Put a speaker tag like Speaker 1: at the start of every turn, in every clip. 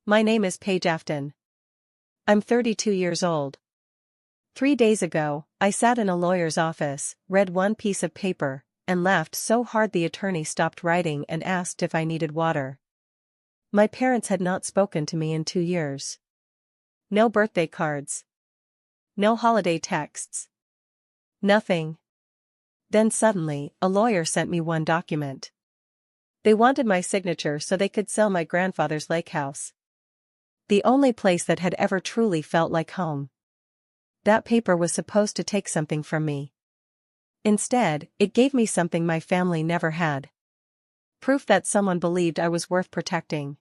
Speaker 1: My name is Paige Afton. I'm 32 years old. 3 days ago, I sat in a lawyer's office, read one piece of paper, and laughed so hard the attorney stopped writing and asked if I needed water. My parents had not spoken to me in 2 years. No birthday cards. No holiday texts. Nothing. Then suddenly, a lawyer sent me one document. They wanted my signature so they could sell my grandfather's lake house. The only place that had ever truly felt like home. That paper was supposed to take something from me. Instead, it gave me something my family never had. Proof that someone believed I was worth protecting.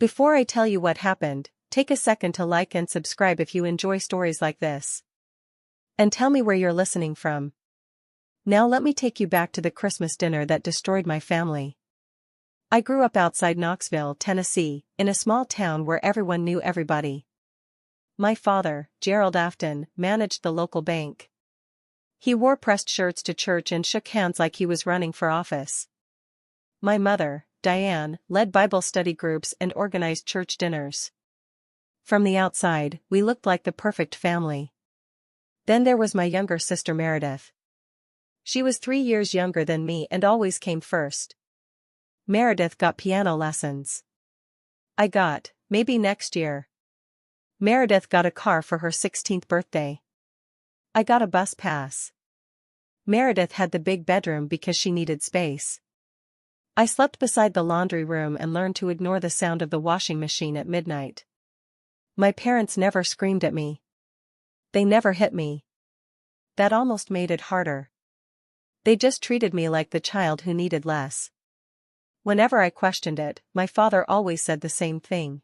Speaker 1: Before I tell you what happened, take a second to like and subscribe if you enjoy stories like this. And tell me where you're listening from. Now let me take you back to the Christmas dinner that destroyed my family. I grew up outside Knoxville, Tennessee, in a small town where everyone knew everybody. My father, Gerald Afton, managed the local bank. He wore pressed shirts to church and shook hands like he was running for office. My mother, Diane, led Bible study groups and organized church dinners. From the outside, we looked like the perfect family. Then there was my younger sister Meredith. She was 3 years younger than me and always came first. Meredith got piano lessons. I got, maybe next year. Meredith got a car for her 16th birthday. I got a bus pass. Meredith had the big bedroom because she needed space. I slept beside the laundry room and learned to ignore the sound of the washing machine at midnight. My parents never screamed at me. They never hit me. That almost made it harder. They just treated me like the child who needed less. Whenever I questioned it, my father always said the same thing.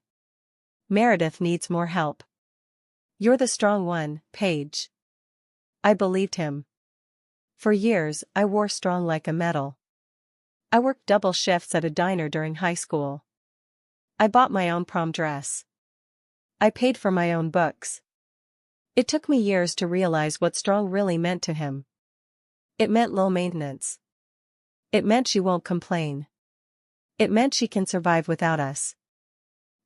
Speaker 1: Meredith needs more help. You're the strong one, Paige. I believed him. For years, I wore strong like a medal. I worked double shifts at a diner during high school. I bought my own prom dress. I paid for my own books. It took me years to realize what strong really meant to him. It meant low maintenance. It meant she won't complain. It meant she can survive without us.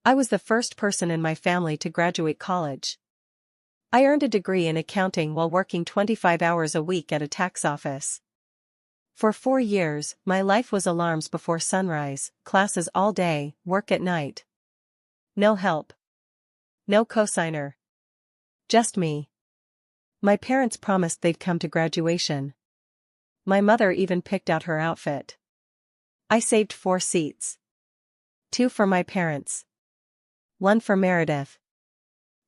Speaker 1: I was the first person in my family to graduate college. I earned a degree in accounting while working 25 hours a week at a tax office. For 4 years, my life was alarms before sunrise, classes all day, work at night. No help. No cosigner. Just me. My parents promised they'd come to graduation. My mother even picked out her outfit. I saved 4 seats. 2 for my parents. 1 for Meredith.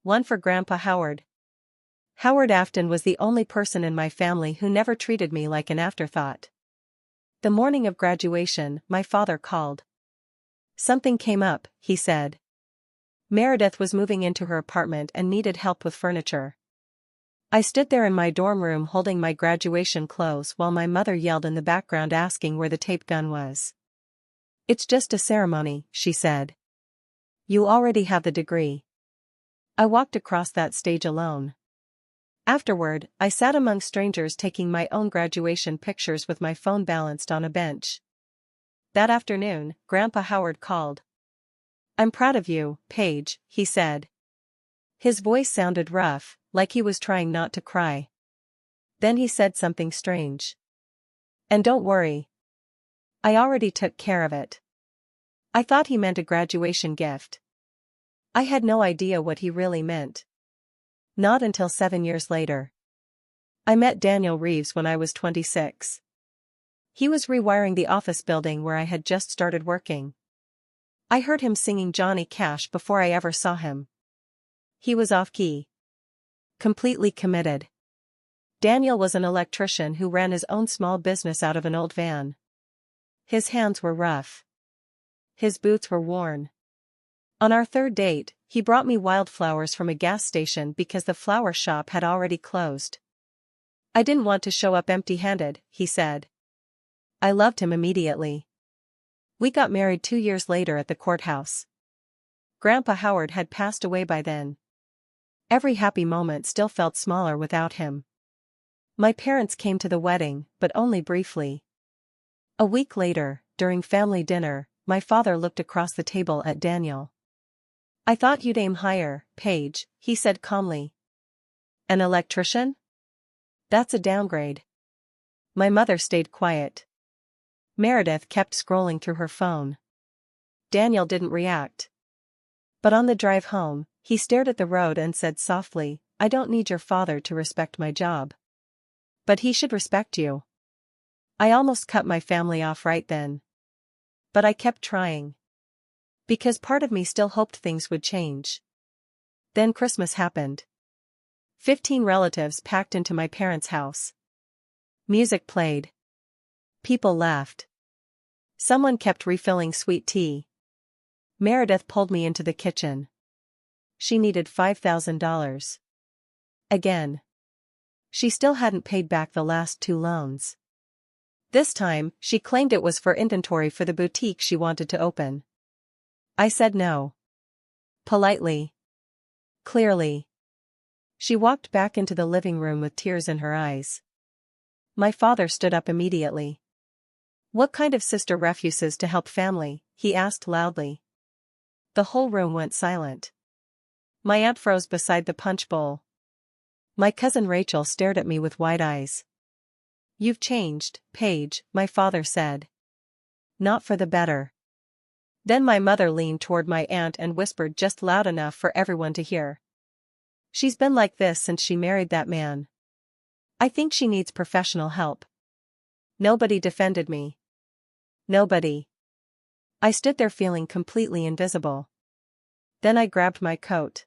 Speaker 1: 1 for Grandpa Howard. Howard Afton was the only person in my family who never treated me like an afterthought. The morning of graduation, my father called. Something came up, he said. Meredith was moving into her apartment and needed help with furniture. I stood there in my dorm room holding my graduation clothes while my mother yelled in the background asking where the tape gun was. It's just a ceremony, she said. You already have the degree. I walked across that stage alone. Afterward, I sat among strangers taking my own graduation pictures with my phone balanced on a bench. That afternoon, Grandpa Howard called. I'm proud of you, Paige, he said. His voice sounded rough, like he was trying not to cry. Then he said something strange. And don't worry. I already took care of it. I thought he meant a graduation gift. I had no idea what he really meant. Not until 7 years later. I met Daniel Reeves when I was 26. He was rewiring the office building where I had just started working. I heard him singing Johnny Cash before I ever saw him. He was off-key. Completely committed. Daniel was an electrician who ran his own small business out of an old van. His hands were rough. His boots were worn. On our 3rd date, he brought me wildflowers from a gas station because the flower shop had already closed. I didn't want to show up empty-handed, he said. I loved him immediately. We got married 2 years later at the courthouse. Grandpa Howard had passed away by then. Every happy moment still felt smaller without him. My parents came to the wedding, but only briefly. A week later, during family dinner, my father looked across the table at Daniel. I thought you'd aim higher, Paige, he said calmly. An electrician? That's a downgrade. My mother stayed quiet. Meredith kept scrolling through her phone. Daniel didn't react. But on the drive home, he stared at the road and said softly, I don't need your father to respect my job. But he should respect you. I almost cut my family off right then. But I kept trying. Because part of me still hoped things would change. Then Christmas happened. 15 relatives packed into my parents' house. Music played. People laughed. Someone kept refilling sweet tea. Meredith pulled me into the kitchen. She needed $5,000. Again. She still hadn't paid back the last 2 loans. This time, she claimed it was for inventory for the boutique she wanted to open. I said no. Politely. Clearly. She walked back into the living room with tears in her eyes. My father stood up immediately. What kind of sister refuses to help family? He asked loudly. The whole room went silent. My aunt froze beside the punch bowl. My cousin Rachel stared at me with wide eyes. You've changed, Paige, my father said. Not for the better. Then my mother leaned toward my aunt and whispered just loud enough for everyone to hear. She's been like this since she married that man. I think she needs professional help. Nobody defended me. Nobody. I stood there feeling completely invisible. Then I grabbed my coat.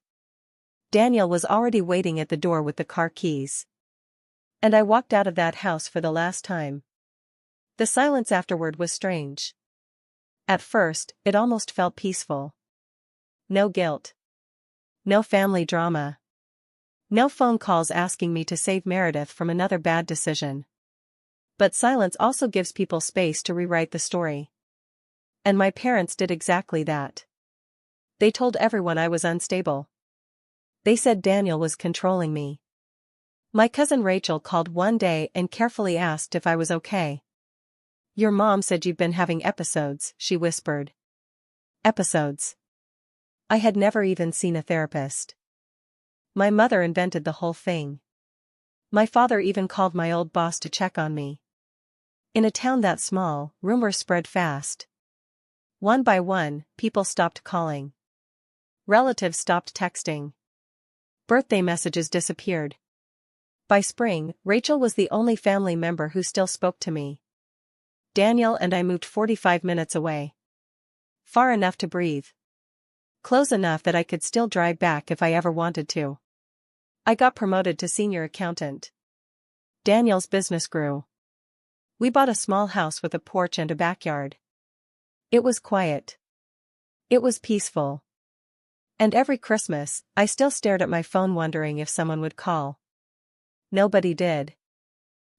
Speaker 1: Daniel was already waiting at the door with the car keys. And I walked out of that house for the last time. The silence afterward was strange. At first, it almost felt peaceful. No guilt. No family drama. No phone calls asking me to save Meredith from another bad decision. But silence also gives people space to rewrite the story. And my parents did exactly that. They told everyone I was unstable. They said Daniel was controlling me. My cousin Rachel called one day and carefully asked if I was okay. Your mom said you've been having episodes, she whispered. Episodes. I had never even seen a therapist. My mother invented the whole thing. My father even called my old boss to check on me. In a town that small, rumors spread fast. One by one, people stopped calling. Relatives stopped texting. Birthday messages disappeared. By spring, Rachel was the only family member who still spoke to me. Daniel and I moved 45 minutes away. Far enough to breathe. Close enough that I could still drive back if I ever wanted to. I got promoted to senior accountant. Daniel's business grew. We bought a small house with a porch and a backyard. It was quiet. It was peaceful. And every Christmas, I still stared at my phone wondering if someone would call. Nobody did.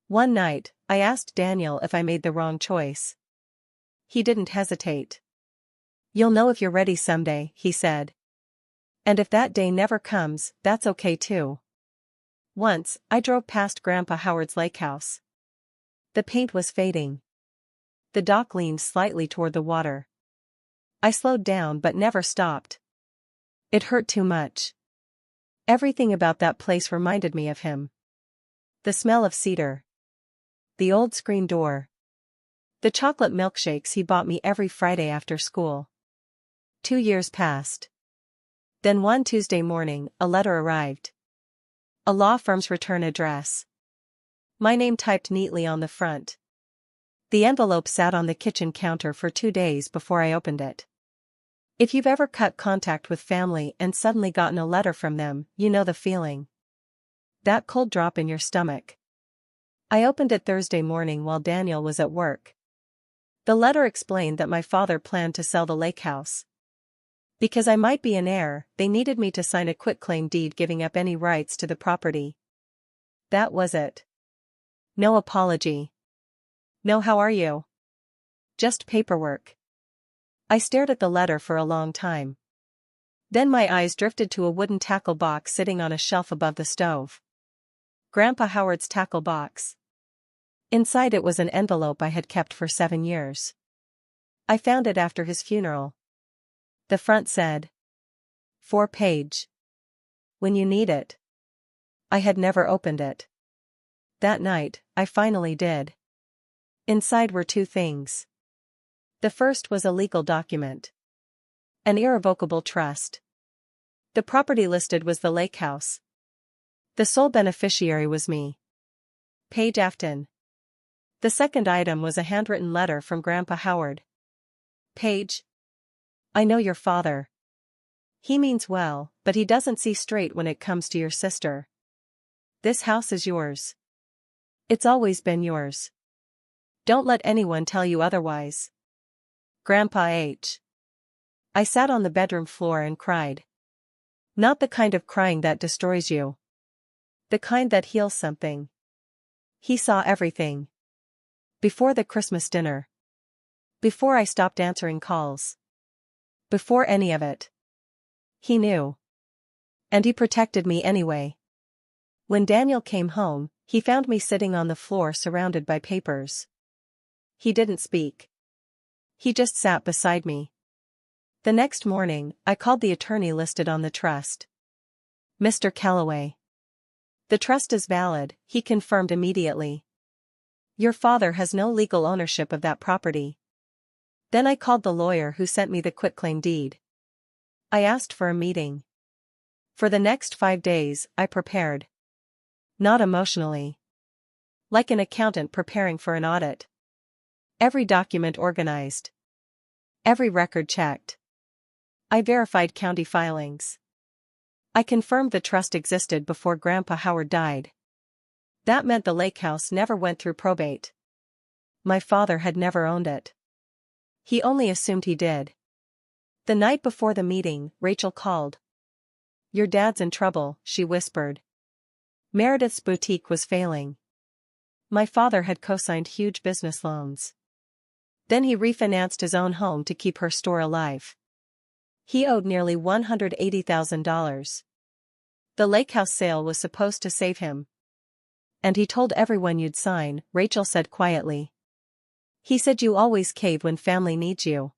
Speaker 1: One night, I asked Daniel if I made the wrong choice. He didn't hesitate. You'll know if you're ready someday, he said. And if that day never comes, that's okay too. Once, I drove past Grandpa Howard's lake house. The paint was fading. The dock leaned slightly toward the water. I slowed down but never stopped. It hurt too much. Everything about that place reminded me of him. The smell of cedar. The old screen door. The chocolate milkshakes he bought me every Friday after school. 2 years passed. Then one Tuesday morning, a letter arrived. A law firm's return address. My name typed neatly on the front. The envelope sat on the kitchen counter for 2 days before I opened it. If you've ever cut contact with family and suddenly gotten a letter from them, you know the feeling. That cold drop in your stomach. I opened it Thursday morning while Daniel was at work. The letter explained that my father planned to sell the lake house. Because I might be an heir, they needed me to sign a quitclaim deed giving up any rights to the property. That was it. No apology. No how are you? Just paperwork. I stared at the letter for a long time. Then my eyes drifted to a wooden tackle box sitting on a shelf above the stove. Grandpa Howard's tackle box. Inside it was an envelope I had kept for 7 years. I found it after his funeral. The front said, 4-page. When you need it. I had never opened it. That night, I finally did. Inside were two things. The first was a legal document. An irrevocable trust. The property listed was the lake house. The sole beneficiary was me. Paige Afton. The second item was a handwritten letter from Grandpa Howard. Paige. I know your father. He means well, but he doesn't see straight when it comes to your sister. This house is yours. It's always been yours. Don't let anyone tell you otherwise. Grandpa H. I sat on the bedroom floor and cried. Not the kind of crying that destroys you. The kind that heals something. He saw everything. Before the Christmas dinner. Before I stopped answering calls. Before any of it. He knew. And he protected me anyway. When Daniel came home, he found me sitting on the floor surrounded by papers. He didn't speak. He just sat beside me. The next morning, I called the attorney listed on the trust. Mr. Calloway. The trust is valid, he confirmed immediately. Your father has no legal ownership of that property. Then I called the lawyer who sent me the quitclaim deed. I asked for a meeting. For the next 5 days, I prepared. Not emotionally. Like an accountant preparing for an audit. Every document organized. Every record checked. I verified county filings. I confirmed the trust existed before Grandpa Howard died. That meant the lake house never went through probate. My father had never owned it. He only assumed he did. The night before the meeting, Rachel called. Your dad's in trouble, she whispered. Meredith's boutique was failing. My father had co-signed huge business loans. Then he refinanced his own home to keep her store alive. He owed nearly $180,000. The lake house sale was supposed to save him. And he told everyone you'd sign, Rachel said quietly. He said you always cave when family needs you.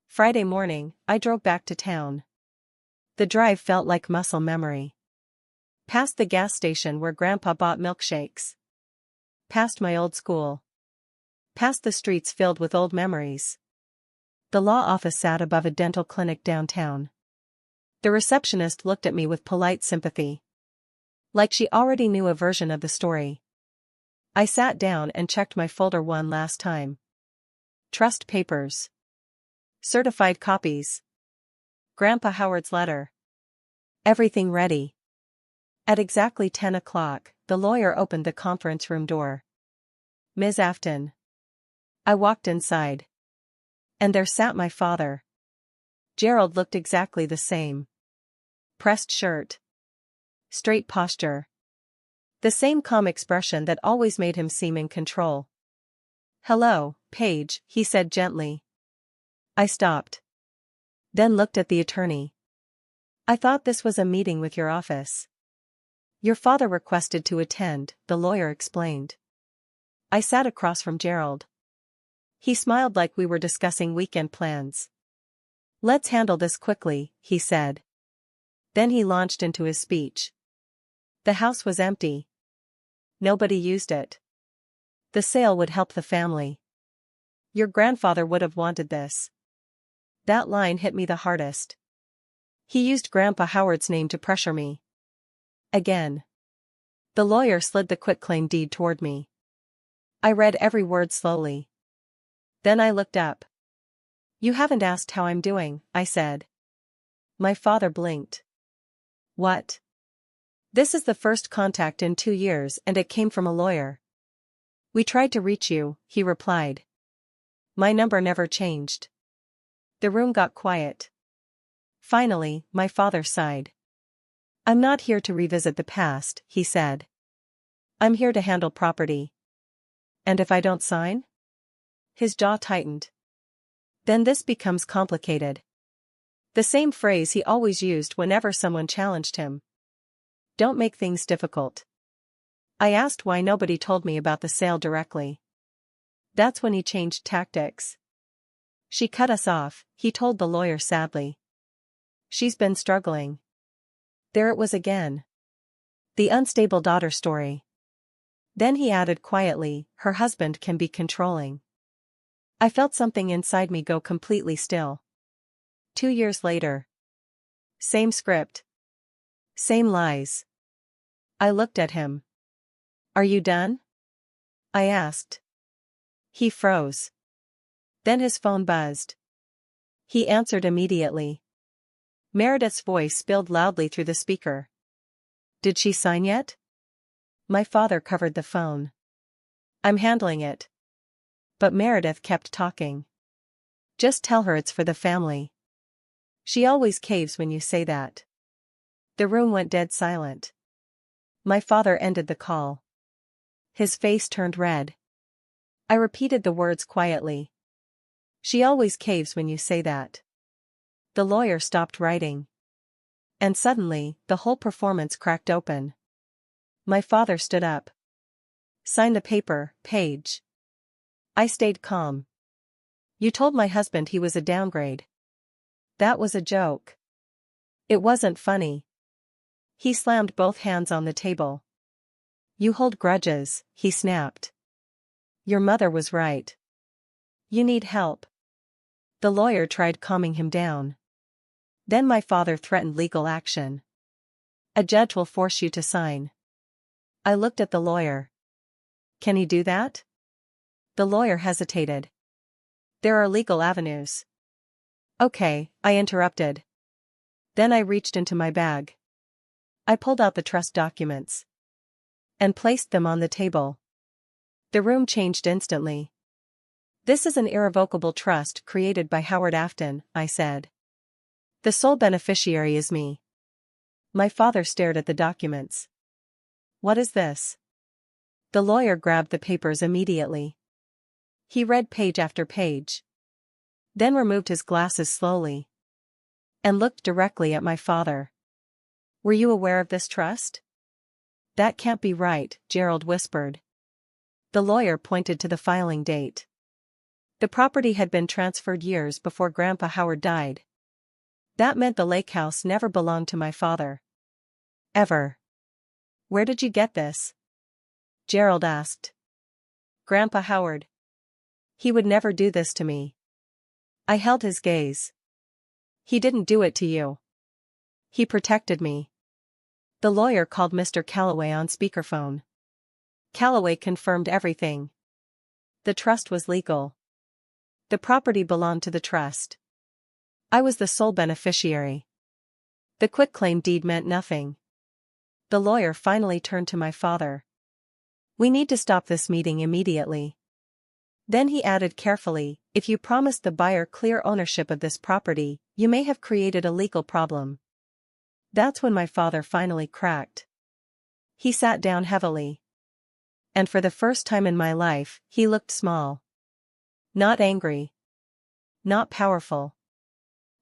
Speaker 1: Friday morning, I drove back to town. The drive felt like muscle memory. Past the gas station where Grandpa bought milkshakes. Past my old school. Past the streets filled with old memories. The law office sat above a dental clinic downtown. The receptionist looked at me with polite sympathy. Like she already knew a version of the story. I sat down and checked my folder one last time. Trust papers. Certified copies. Grandpa Howard's letter. Everything ready. At exactly 10 o'clock, the lawyer opened the conference room door. Ms. Afton. I walked inside. And there sat my father. Gerald looked exactly the same. Pressed shirt. Straight posture. The same calm expression that always made him seem in control. Hello, Paige, he said gently. I stopped. Then looked at the attorney. I thought this was a meeting with your office. Your father requested to attend, the lawyer explained. I sat across from Gerald. He smiled like we were discussing weekend plans. Let's handle this quickly, he said. Then he launched into his speech. The house was empty. Nobody used it. The sale would help the family. Your grandfather would have wanted this. That line hit me the hardest. He used Grandpa Howard's name to pressure me. Again. The lawyer slid the quitclaim deed toward me. I read every word slowly. Then I looked up. You haven't asked how I'm doing, I said. My father blinked. What? This is the first contact in 2 years and it came from a lawyer. We tried to reach you, he replied. My number never changed. The room got quiet. Finally, my father sighed. I'm not here to revisit the past, he said. I'm here to handle property. And if I don't sign? His jaw tightened. Then this becomes complicated. The same phrase he always used whenever someone challenged him. Don't make things difficult. I asked why nobody told me about the sale directly. That's when he changed tactics. She cut us off, he told the lawyer sadly. She's been struggling. There it was again. The unstable daughter story. Then he added quietly, her husband can be controlling. I felt something inside me go completely still. 2 years later. Same script. Same lies. I looked at him. Are you done? I asked. He froze. Then his phone buzzed. He answered immediately. Meredith's voice spilled loudly through the speaker. Did she sign yet? My father covered the phone. I'm handling it. But Meredith kept talking. Just tell her it's for the family. She always caves when you say that. The room went dead silent. My father ended the call. His face turned red. I repeated the words quietly. She always caves when you say that. The lawyer stopped writing. And suddenly, the whole performance cracked open. My father stood up. Sign the paper, Paige. I stayed calm. You told my husband he was a downgrade. That was a joke. It wasn't funny. He slammed both hands on the table. You hold grudges, he snapped. Your mother was right. You need help. The lawyer tried calming him down. Then my father threatened legal action. A judge will force you to sign. I looked at the lawyer. Can he do that? The lawyer hesitated. There are legal avenues. Okay, I interrupted. Then I reached into my bag. I pulled out the trust documents. And placed them on the table. The room changed instantly. This is an irrevocable trust created by Howard Afton, I said. The sole beneficiary is me. My father stared at the documents. What is this? The lawyer grabbed the papers immediately. He read page after page. Then removed his glasses slowly. And looked directly at my father. Were you aware of this trust? That can't be right, Gerald whispered. The lawyer pointed to the filing date. The property had been transferred years before Grandpa Howard died. That meant the lake house never belonged to my father. Ever. Where did you get this? Gerald asked. Grandpa Howard. He would never do this to me. I held his gaze. He didn't do it to you. He protected me. The lawyer called Mr. Calloway on speakerphone. Calloway confirmed everything. The trust was legal. The property belonged to the trust. I was the sole beneficiary. The quitclaim deed meant nothing. The lawyer finally turned to my father. We need to stop this meeting immediately. Then he added carefully, if you promised the buyer clear ownership of this property, you may have created a legal problem. That's when my father finally cracked. He sat down heavily. And for the first time in my life, he looked small. Not angry. Not powerful.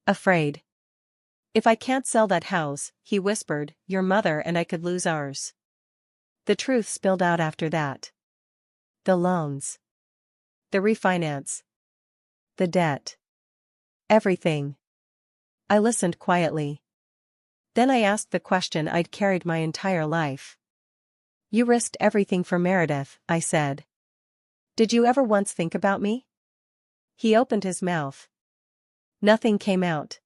Speaker 1: Afraid. If I can't sell that house, he whispered, your mother and I could lose ours. The truth spilled out after that. The loans. The refinance. The debt. Everything. I listened quietly. Then I asked the question I'd carried my entire life. You risked everything for Meredith, I said. Did you ever once think about me? He opened his mouth. Nothing came out.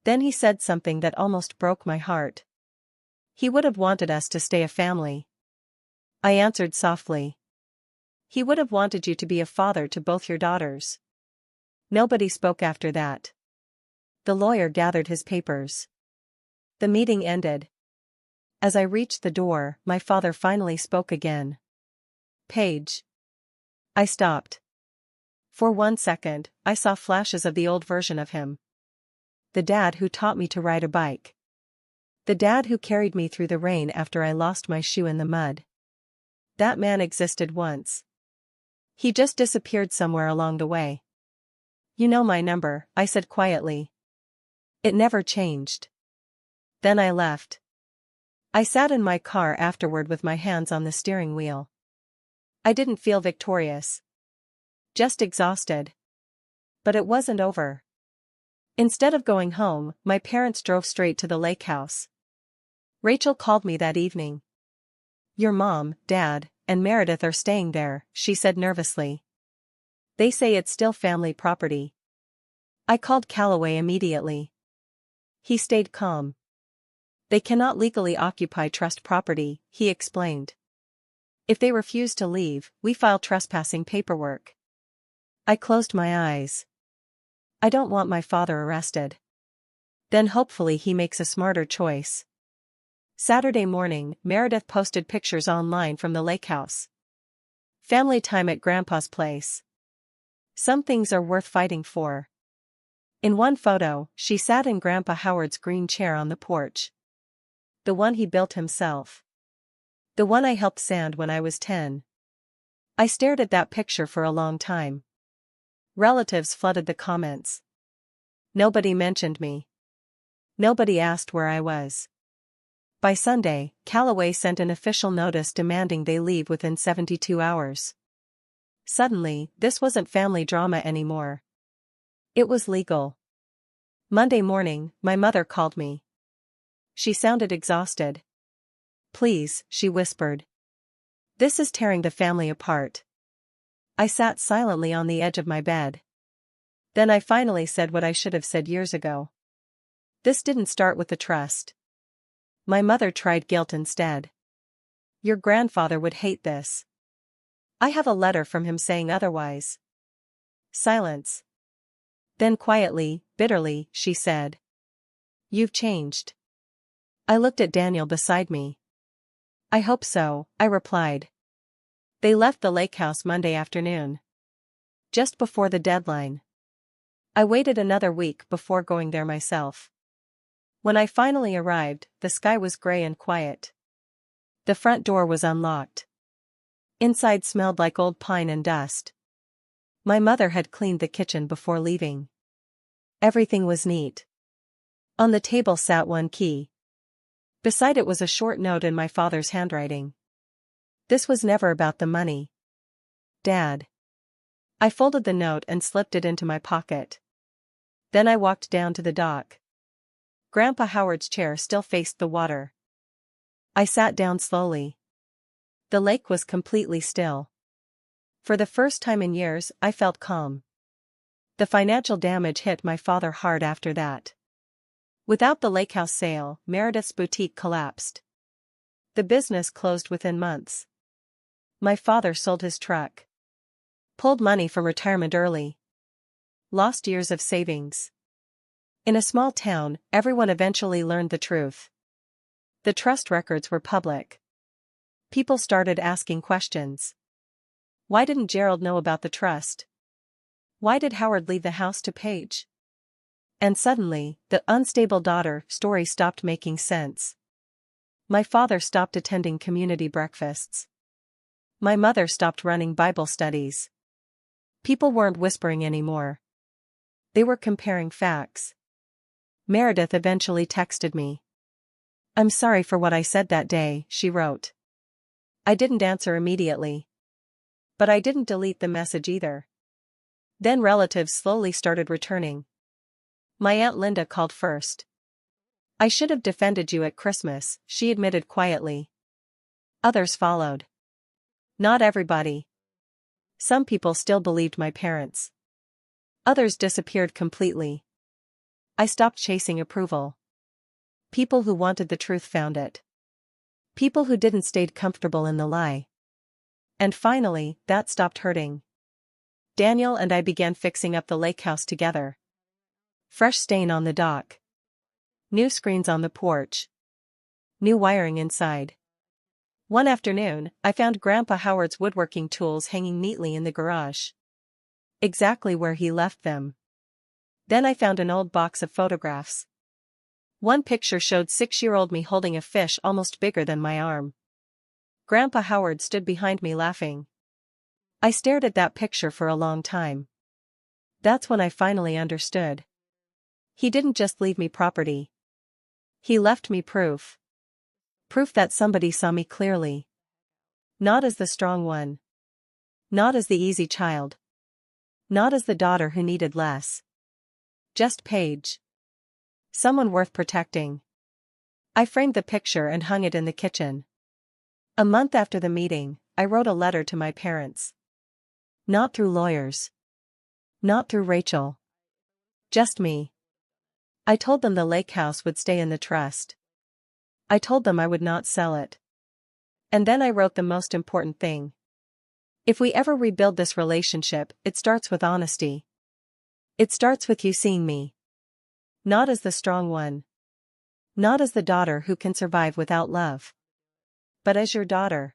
Speaker 1: Then he said something that almost broke my heart. He would have wanted us to stay a family. I answered softly. He would have wanted you to be a father to both your daughters. Nobody spoke after that. The lawyer gathered his papers. The meeting ended. As I reached the door, my father finally spoke again. Paige. I stopped. For 1 second, I saw flashes of the old version of him. The dad who taught me to ride a bike. The dad who carried me through the rain after I lost my shoe in the mud. That man existed once. He just disappeared somewhere along the way. You know my number, I said quietly. It never changed. Then I left. I sat in my car afterward with my hands on the steering wheel. I didn't feel victorious. Just exhausted. But it wasn't over. Instead of going home, my parents drove straight to the lake house. Rachel called me that evening. "Your mom, Dad, and Meredith are staying there," she said nervously. "They say it's still family property." I called Calloway immediately. He stayed calm. "They cannot legally occupy trust property," he explained. "If they refuse to leave, we file trespassing paperwork." I closed my eyes. I don't want my father arrested. Then hopefully he makes a smarter choice. Saturday morning, Meredith posted pictures online from the lake house. Family time at Grandpa's place. Some things are worth fighting for. In one photo, she sat in Grandpa Howard's green chair on the porch. The one he built himself. The one I helped sand when I was 10. I stared at that picture for a long time. Relatives flooded the comments. Nobody mentioned me. Nobody asked where I was. By Sunday, Calloway sent an official notice demanding they leave within 72 hours. Suddenly, this wasn't family drama anymore. It was legal. Monday morning, my mother called me. She sounded exhausted. "Please," she whispered. "This is tearing the family apart." I sat silently on the edge of my bed. Then I finally said what I should have said years ago. "This didn't start with the trust." My mother tried guilt instead. "Your grandfather would hate this. I have a letter from him saying otherwise." Silence. Then quietly, bitterly, she said, "You've changed." I looked at Daniel beside me. "I hope so," I replied. They left the lake house Monday afternoon. Just before the deadline. I waited another week before going there myself. When I finally arrived, the sky was gray and quiet. The front door was unlocked. Inside smelled like old pine and dust. My mother had cleaned the kitchen before leaving. Everything was neat. On the table sat one key. Beside it was a short note in my father's handwriting. "This was never about the money, Dad." I folded the note and slipped it into my pocket. Then I walked down to the dock. Grandpa Howard's chair still faced the water. I sat down slowly. The lake was completely still. For the first time in years, I felt calm. The financial damage hit my father hard after that. Without the lake house sale, Meredith's boutique collapsed. The business closed within months. My father sold his truck. Pulled money from retirement early. Lost years of savings. In a small town, everyone eventually learned the truth. The trust records were public. People started asking questions. Why didn't Gerald know about the trust? Why did Howard leave the house to Paige? And suddenly, the unstable daughter story stopped making sense. My father stopped attending community breakfasts. My mother stopped running Bible studies. People weren't whispering anymore. They were comparing facts. Meredith eventually texted me. "I'm sorry for what I said that day," she wrote. I didn't answer immediately. But I didn't delete the message either. Then relatives slowly started returning. My Aunt Linda called first. "I should have defended you at Christmas," she admitted quietly. Others followed. Not everybody. Some people still believed my parents. Others disappeared completely. I stopped chasing approval. People who wanted the truth found it. People who didn't stayed comfortable in the lie. And finally, that stopped hurting. Daniel and I began fixing up the lake house together. Fresh stain on the dock. New screens on the porch. New wiring inside. One afternoon, I found Grandpa Howard's woodworking tools hanging neatly in the garage. Exactly where he left them. Then I found an old box of photographs. One picture showed 6-year-old me holding a fish almost bigger than my arm. Grandpa Howard stood behind me laughing. I stared at that picture for a long time. That's when I finally understood. He didn't just leave me property. He left me proof. Proof that somebody saw me clearly. Not as the strong one. Not as the easy child. Not as the daughter who needed less. Just Paige. Someone worth protecting. I framed the picture and hung it in the kitchen. A month after the meeting, I wrote a letter to my parents. Not through lawyers. Not through Rachel. Just me. I told them the lake house would stay in the trust. I told them I would not sell it. And then I wrote the most important thing. If we ever rebuild this relationship, it starts with honesty. It starts with you seeing me. Not as the strong one. Not as the daughter who can survive without love. But as your daughter.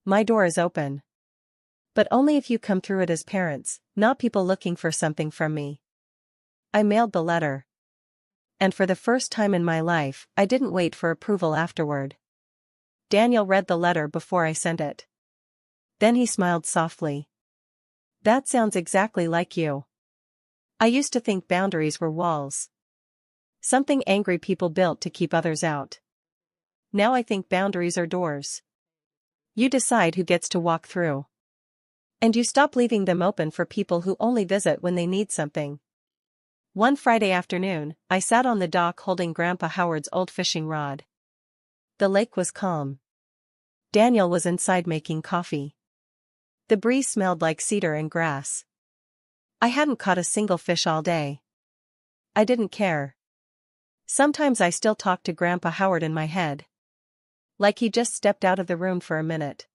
Speaker 1: My door is open. But only if you come through it as parents, not people looking for something from me. I mailed the letter. And for the first time in my life, I didn't wait for approval afterward. Daniel read the letter before I sent it. Then he smiled softly. That sounds exactly like you. I used to think boundaries were walls. Something angry people built to keep others out. Now I think boundaries are doors. You decide who gets to walk through. And you stop leaving them open for people who only visit when they need something. One Friday afternoon, I sat on the dock holding Grandpa Howard's old fishing rod. The lake was calm. Daniel was inside making coffee. The breeze smelled like cedar and grass. I hadn't caught a single fish all day. I didn't care. Sometimes I still talked to Grandpa Howard in my head. Like he just stepped out of the room for a minute.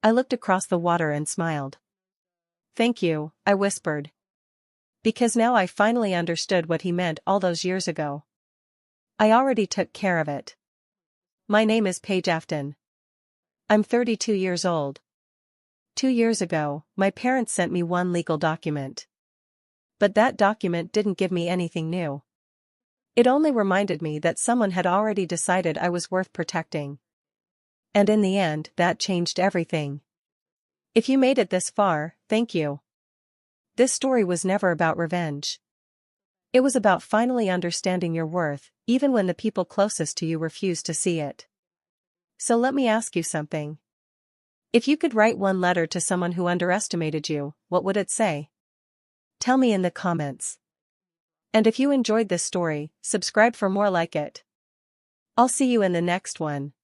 Speaker 1: I looked across the water and smiled. Thank you, I whispered. Because now I finally understood what he meant all those years ago. I already took care of it. My name is Paige Afton. I'm 32 years old. 2 years ago, my parents sent me one legal document. But that document didn't give me anything new. It only reminded me that someone had already decided I was worth protecting. And in the end, that changed everything. If you made it this far, thank you. This story was never about revenge. It was about finally understanding your worth, even when the people closest to you refused to see it. So let me ask you something. If you could write one letter to someone who underestimated you, what would it say? Tell me in the comments. And if you enjoyed this story, subscribe for more like it. I'll see you in the next one.